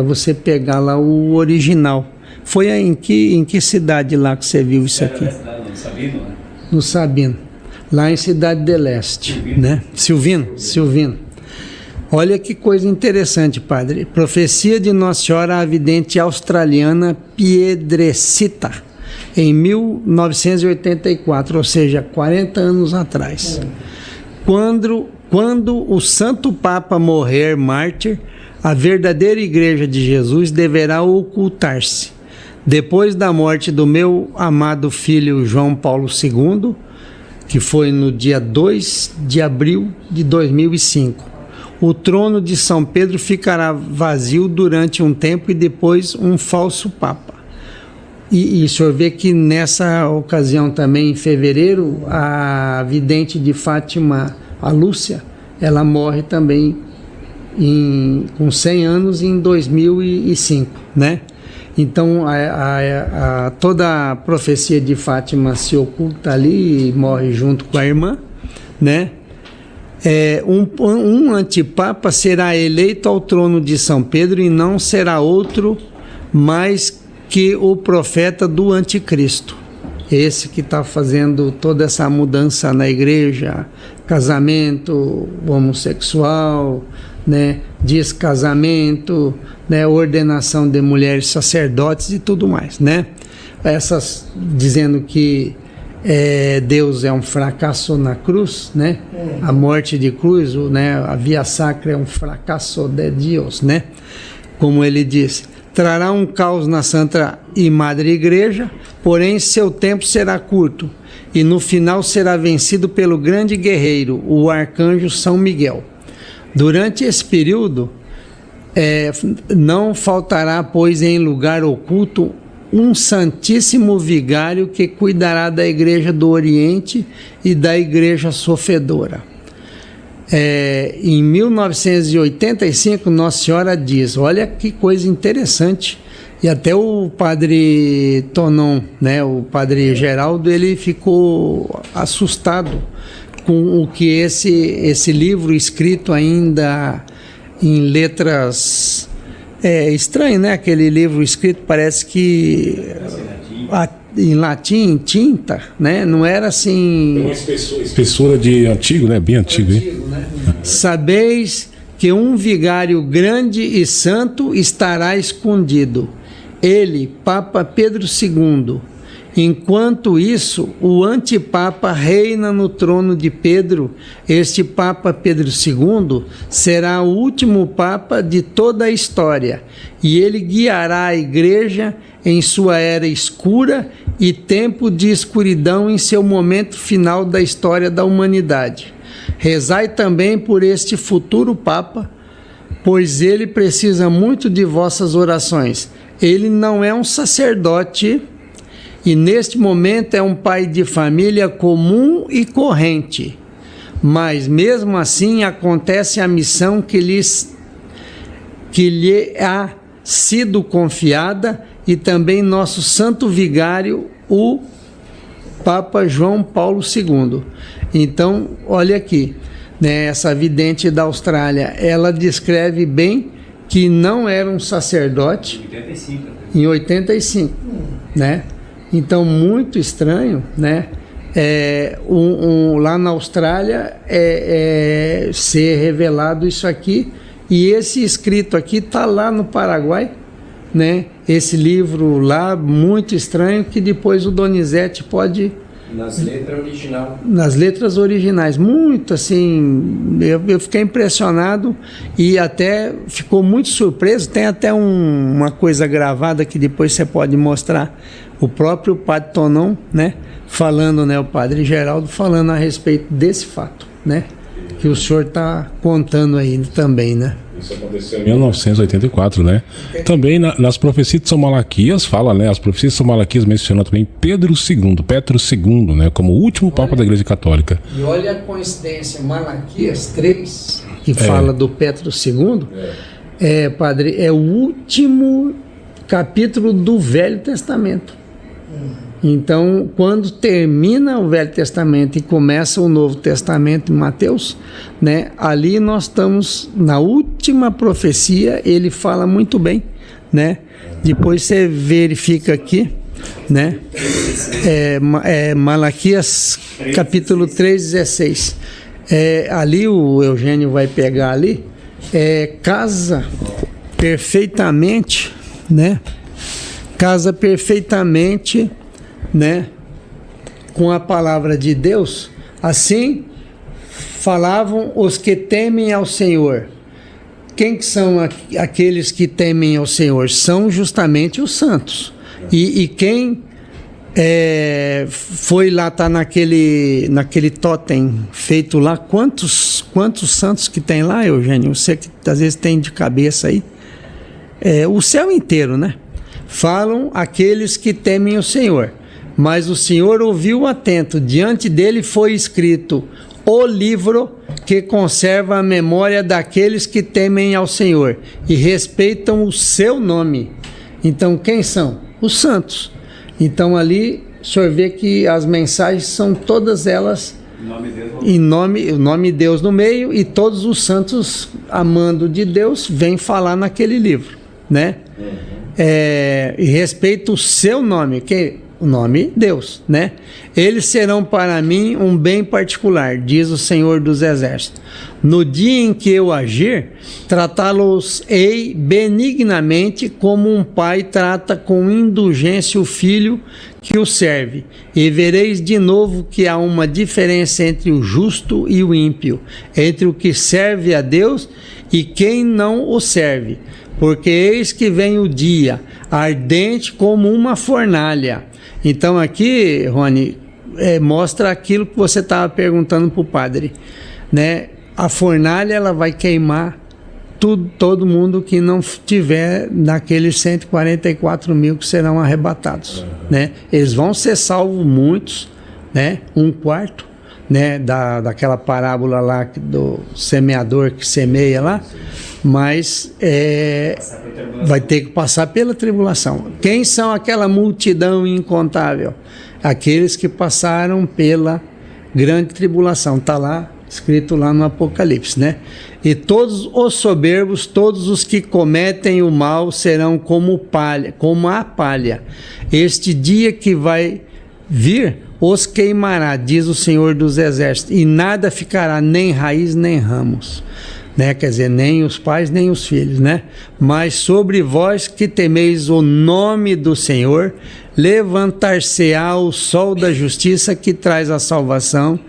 Você pegar lá o original. Foi em que cidade lá que você viu isso aqui? No Sabino, né? No Sabino. Lá em Cidade de Leste, né? Silvino. Olha que coisa interessante, padre. Profecia de Nossa Senhora à vidente australiana Piedrecita, em 1984, ou seja, 40 anos atrás. Quando o Santo Papa morrer mártir, a verdadeira Igreja de Jesus deverá ocultar-se. Depois da morte do meu amado filho João Paulo II, que foi no dia 2 de abril de 2005, o trono de São Pedro ficará vazio durante um tempo e depois um falso Papa. E o senhor vê que nessa ocasião também, em fevereiro, a vidente de Fátima, a Lúcia, ela morre também com 100 anos em 2005, né? Então toda a profecia de Fátima se oculta ali e morre junto com a irmã, né? Um antipapa será eleito ao trono de São Pedro e não será outro mais que o profeta do anticristo. Esse que está fazendo toda essa mudança na igreja, casamento homossexual, né, descasamento, né, ordenação de mulheres sacerdotes e tudo mais, né? Essas dizendo que Deus é um fracasso na cruz, né? A morte de cruz, né? A via sacra é um fracasso de Deus, né? Como ele disse, trará um caos na Santa e Madre Igreja, porém seu tempo será curto e no final será vencido pelo grande guerreiro, o arcanjo São Miguel. Durante esse período, não faltará, pois, em lugar oculto, um santíssimo vigário que cuidará da Igreja do Oriente e da Igreja Sofredora. Em 1985, Nossa Senhora diz, olha que coisa interessante, e até o padre Tonon, né, o padre Geraldo, ele ficou assustado com o que esse livro escrito ainda em letras estranho, né? Aquele livro escrito parece que em latim, tinta, né? Não era assim. Tem uma espessura de antigo, né? Bem antigo, hein? Né? Sabeis que um vigário grande e santo estará escondido. Ele, Papa Pedro II. Enquanto isso, o antipapa reina no trono de Pedro. Este Papa Pedro II será o último Papa de toda a história, e ele guiará a Igreja em sua era escura e tempo de escuridão em seu momento final da história da humanidade. Rezai também por este futuro Papa, pois ele precisa muito de vossas orações. Ele não é um sacerdote e neste momento é um pai de família comum e corrente, mas mesmo assim acontece a missão que lhe há sido confiada, e também nosso santo vigário, o Papa João Paulo II. Então, olha aqui, né, essa vidente da Austrália, ela descreve bem que não era um sacerdote em 85, né? Então, muito estranho, né? Lá na Austrália ser revelado isso aqui, e esse escrito aqui está lá no Paraguai, né? Esse livro lá, muito estranho, que depois o Donizete pode... Nas letras originais, muito assim, eu fiquei impressionado e até ficou muito surpreso. Tem até uma coisa gravada que depois você pode mostrar, o próprio padre Tonon, né, falando, né, o padre Geraldo falando a respeito desse fato, né, que o senhor está contando aí também, né. Isso aconteceu em 1984, né? Também nas profecias de São Malaquias fala, né? As profecias de São Malaquias mencionam também Petro II, né? Como o último Papa da Igreja Católica. E olha a coincidência, Malaquias 3, que fala do Petro II, padre, é o último capítulo do Velho Testamento, Então, quando termina o Velho Testamento e começa o Novo Testamento em Mateus, né, ali nós estamos na última profecia, ele fala muito bem, né? Depois você verifica aqui, né? Malaquias capítulo 3:16. Ali o Eugênio vai pegar ali, casa perfeitamente, né? Casa perfeitamente, né, com a palavra de Deus. Assim falavam os que temem ao Senhor. Quem que são aqueles que temem ao Senhor? São justamente os santos. E quem foi lá, tá naquele totem feito lá, quantos santos que tem lá, Eugênio? Você que às vezes tem de cabeça aí. O céu inteiro, né? Falam aqueles que temem o Senhor. Mas o Senhor ouviu atento, diante dele foi escrito o livro que conserva a memória daqueles que temem ao Senhor e respeitam o seu nome. Então, quem são? Os santos. Então, ali, o senhor vê que as mensagens são todas elas o nome de Deus no meio, e todos os santos, amando de Deus, vêm falar naquele livro, né? E respeita o seu nome, que o nome Deus, né? Eles serão para mim um bem particular, diz o Senhor dos Exércitos. No dia em que eu agir, tratá-los-ei benignamente, como um pai trata com indulgência o filho que o serve. E vereis de novo que há uma diferença entre o justo e o ímpio, entre o que serve a Deus e quem não o serve. Porque eis que vem o dia, ardente como uma fornalha. Então aqui, Rony, mostra aquilo que você estava perguntando para o padre, né? A fornalha, ela vai queimar todo mundo que não tiver naqueles 144 mil que serão arrebatados, né? Eles vão ser salvos muitos, né? 1/4, né? Daquela parábola lá do semeador que semeia lá, mas vai ter que passar pela tribulação. Quem são aquela multidão incontável? Aqueles que passaram pela grande tribulação. Está lá, escrito lá no Apocalipse, né? E todos os soberbos, todos os que cometem o mal, serão como palha, como a palha. Este dia que vai vir os queimará, diz o Senhor dos Exércitos, e nada ficará, nem raiz nem ramos, né? Quer dizer, nem os pais nem os filhos, né? Mas sobre vós que temeis o nome do Senhor, levantar-se-á o sol da justiça que traz a salvação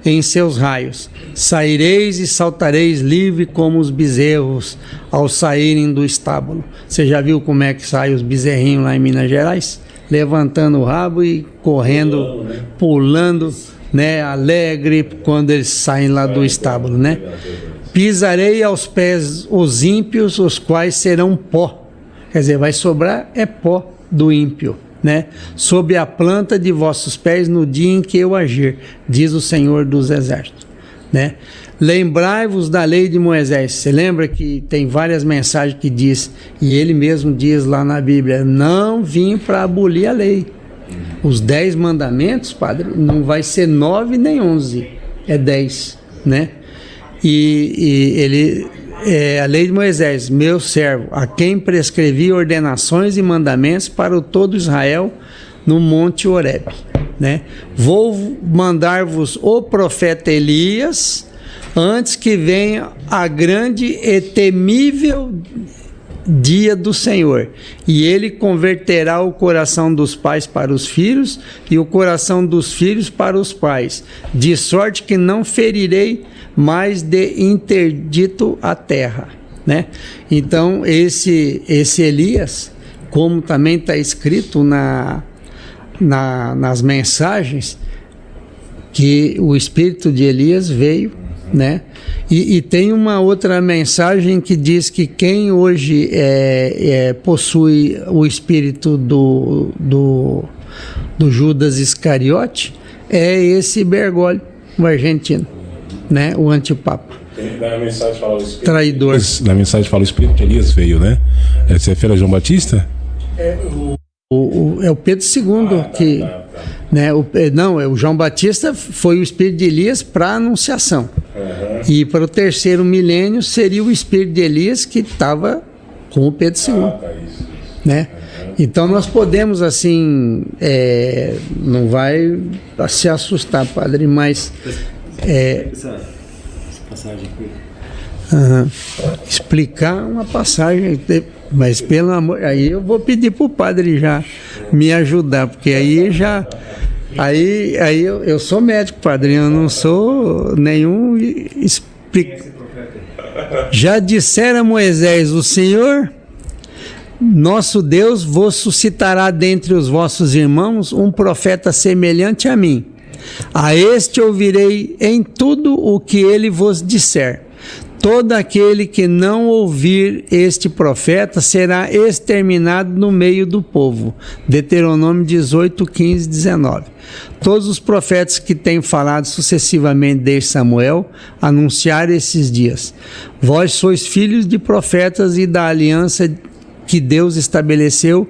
em seus raios. Saireis e saltareis livre como os bezerros ao saírem do estábulo. Você já viu como é que saem os bezerrinhos lá em Minas Gerais? Levantando o rabo e correndo, pulando, né? Alegre quando eles saem lá do estábulo, né? Pisarei aos pés os ímpios, os quais serão pó. Quer dizer, vai sobrar pó do ímpio, né? Sob a planta de vossos pés no dia em que eu agir, diz o Senhor dos Exércitos, né? Lembrai-vos da lei de Moisés. Você lembra que tem várias mensagens que diz, e ele mesmo diz lá na Bíblia, não vim para abolir a lei. Os 10 mandamentos, padre, não vai ser 9 nem 11, é 10, né? E ele, a lei de Moisés, meu servo, a quem prescrevi ordenações e mandamentos para o todo Israel no monte Horebe, né? Vou mandar-vos o profeta Elias, antes que venha a grande e temível dia do Senhor, e ele converterá o coração dos pais para os filhos e o coração dos filhos para os pais, de sorte que não ferirei mais de interdito a terra, né? Então esse Elias, como também está escrito nas mensagens, que o espírito de Elias veio, né? E tem uma outra mensagem que diz que quem hoje possui o espírito do Judas Iscariote é esse Bergoglio, o argentino, né? O antipapa. Na mensagem fala o espírito. Traidor. Na mensagem fala o espírito de Elias veio, né? Você é Feira João Batista? É o Pedro II que... Né, o João Batista foi o espírito de Elias para a anunciação. E para o terceiro milênio seria o espírito de Elias que estava com o Pedro II. Né? Então nós podemos assim, não vai se assustar, padre, mas Essa passagem aqui. explicar uma passagem, mas pelo amor, aí eu vou pedir para o padre já me ajudar, porque aí eu sou médico, padre, eu não sou nenhum Já dissera a Moisés: o Senhor nosso Deus vos suscitará dentre os vossos irmãos um profeta semelhante a mim. A este ouvirei em tudo o que ele vos disser. Todo aquele que não ouvir este profeta será exterminado no meio do povo. Deuteronômio 18, 15, 19. Todos os profetas que têm falado sucessivamente desde Samuel anunciaram esses dias. Vós sois filhos de profetas e da aliança que Deus estabeleceu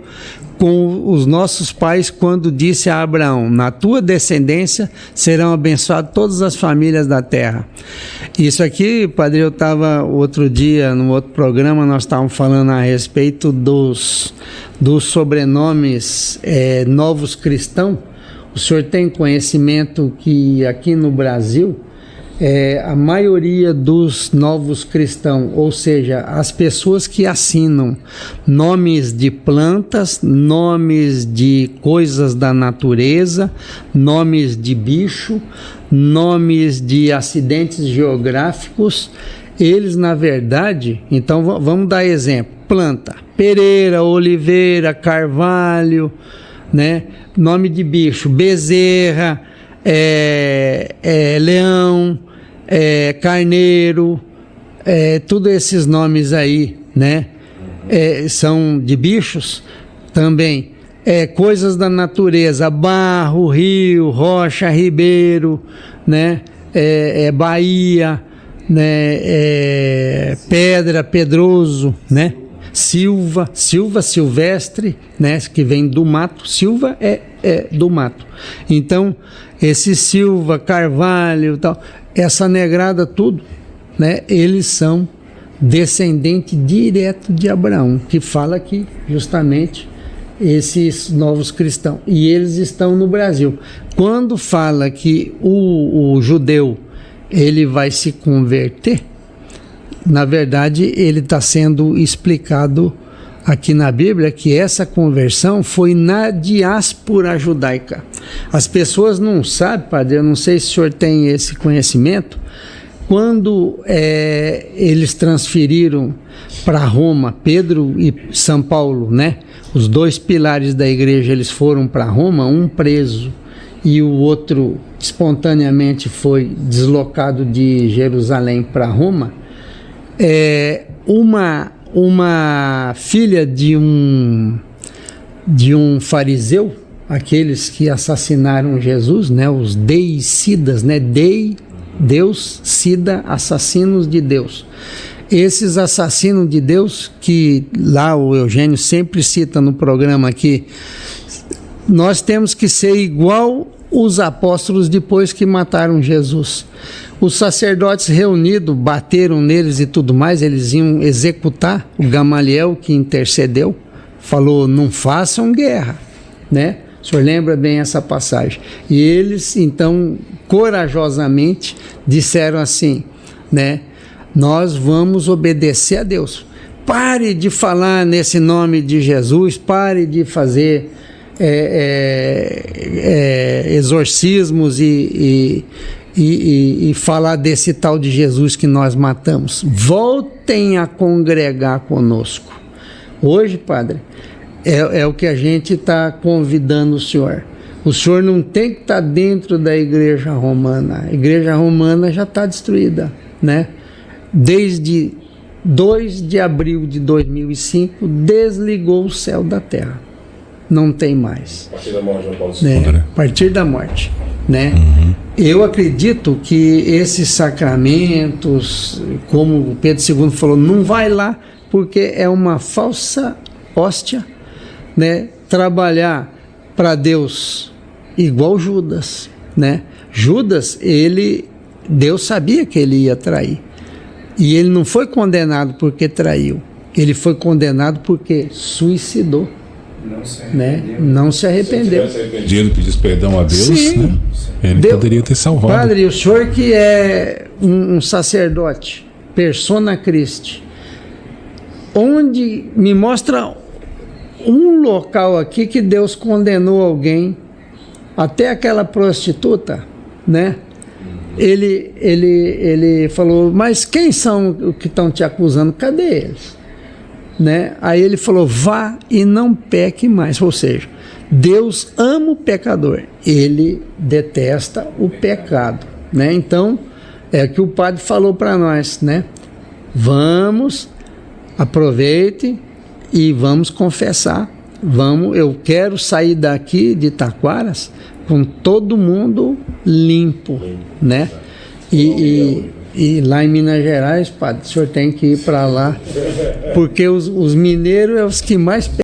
com os nossos pais quando disse a Abraão: na tua descendência serão abençoadas todas as famílias da terra. Isso aqui, padre, eu estava outro dia, num outro programa, nós estávamos falando a respeito dos sobrenomes novos cristãos. O senhor tem conhecimento que aqui no Brasil, a maioria dos novos cristãos, ou seja, as pessoas que assinam nomes de plantas, nomes de coisas da natureza, nomes de bicho, nomes de acidentes geográficos, eles na verdade, então vamos dar exemplo: planta, Pereira, Oliveira, Carvalho, né? Nome de bicho, Bezerra, Leão, Carneiro, todos esses nomes aí, né? São de bichos também. Coisas da natureza: barro, rio, rocha, ribeiro, né? Bahia, né? Pedra, pedroso, né? Silva, silvestre, né? Que vem do mato. Silva é do mato. Então, esse Silva, Carvalho, tal, essa negrada, tudo, né? Eles são descendentes direto de Abraão, que fala aqui justamente esses novos cristãos. E eles estão no Brasil. Quando fala que o judeu ele vai se converter, na verdade ele está sendo explicado aqui na Bíblia que essa conversão foi na diáspora judaica. As pessoas não sabem, padre, eu não sei se o senhor tem esse conhecimento, quando eles transferiram para Roma, Pedro e São Paulo, né? Os dois pilares da igreja, eles foram para Roma, um preso e o outro espontaneamente foi deslocado de Jerusalém para Roma. Uma filha de um fariseu, aqueles que assassinaram Jesus, né? Os deicidas, né? Deus, Sida, assassinos de Deus. Esses assassinos de Deus, que lá o Eugênio sempre cita no programa aqui, nós temos que ser igual os apóstolos depois que mataram Jesus. Os sacerdotes reunidos bateram neles e tudo mais, eles iam executar. O Gamaliel, que intercedeu, falou: não façam guerra, né? O senhor lembra bem essa passagem. E eles, então, corajosamente disseram assim, né? Nós vamos obedecer a Deus. Pare de falar nesse nome de Jesus, pare de fazer exorcismos e falar desse tal de Jesus que nós matamos. Voltem a congregar conosco. Hoje, padre, é o que a gente está convidando o senhor. O senhor não tem que estar dentro da igreja romana. A igreja romana já está destruída, né? Desde 2 de abril de 2005, desligou o céu da terra. Não tem mais. A partir da morte, João Paulo II. Né? A partir da morte, né? Uhum. Eu acredito que esses sacramentos, como o Pedro II falou, não vai lá porque é uma falsa hóstia, né? trabalhar para Deus igual Judas, né? Judas, Deus sabia que ele ia trair. E ele não foi condenado porque traiu. Ele foi condenado porque suicidou. Não se arrependeu. Se ele pedisse perdão a Deus, Sim. né? Ele poderia ter salvado. Padre, o senhor que é um sacerdote, persona Christi, onde me mostra um local aqui que Deus condenou alguém, até aquela prostituta, né? Ele falou, mas quem são que estão te acusando? Cadê eles? Né? Aí ele falou, vá e não peque mais. Ou seja, Deus ama o pecador, ele detesta o pecado, né? Então, é o que o padre falou para nós, né? Vamos, aproveite e vamos confessar. Eu quero sair daqui de Taquaras com todo mundo limpo, né? E lá em Minas Gerais, padre, o senhor tem que ir para lá, porque os mineiros é os que mais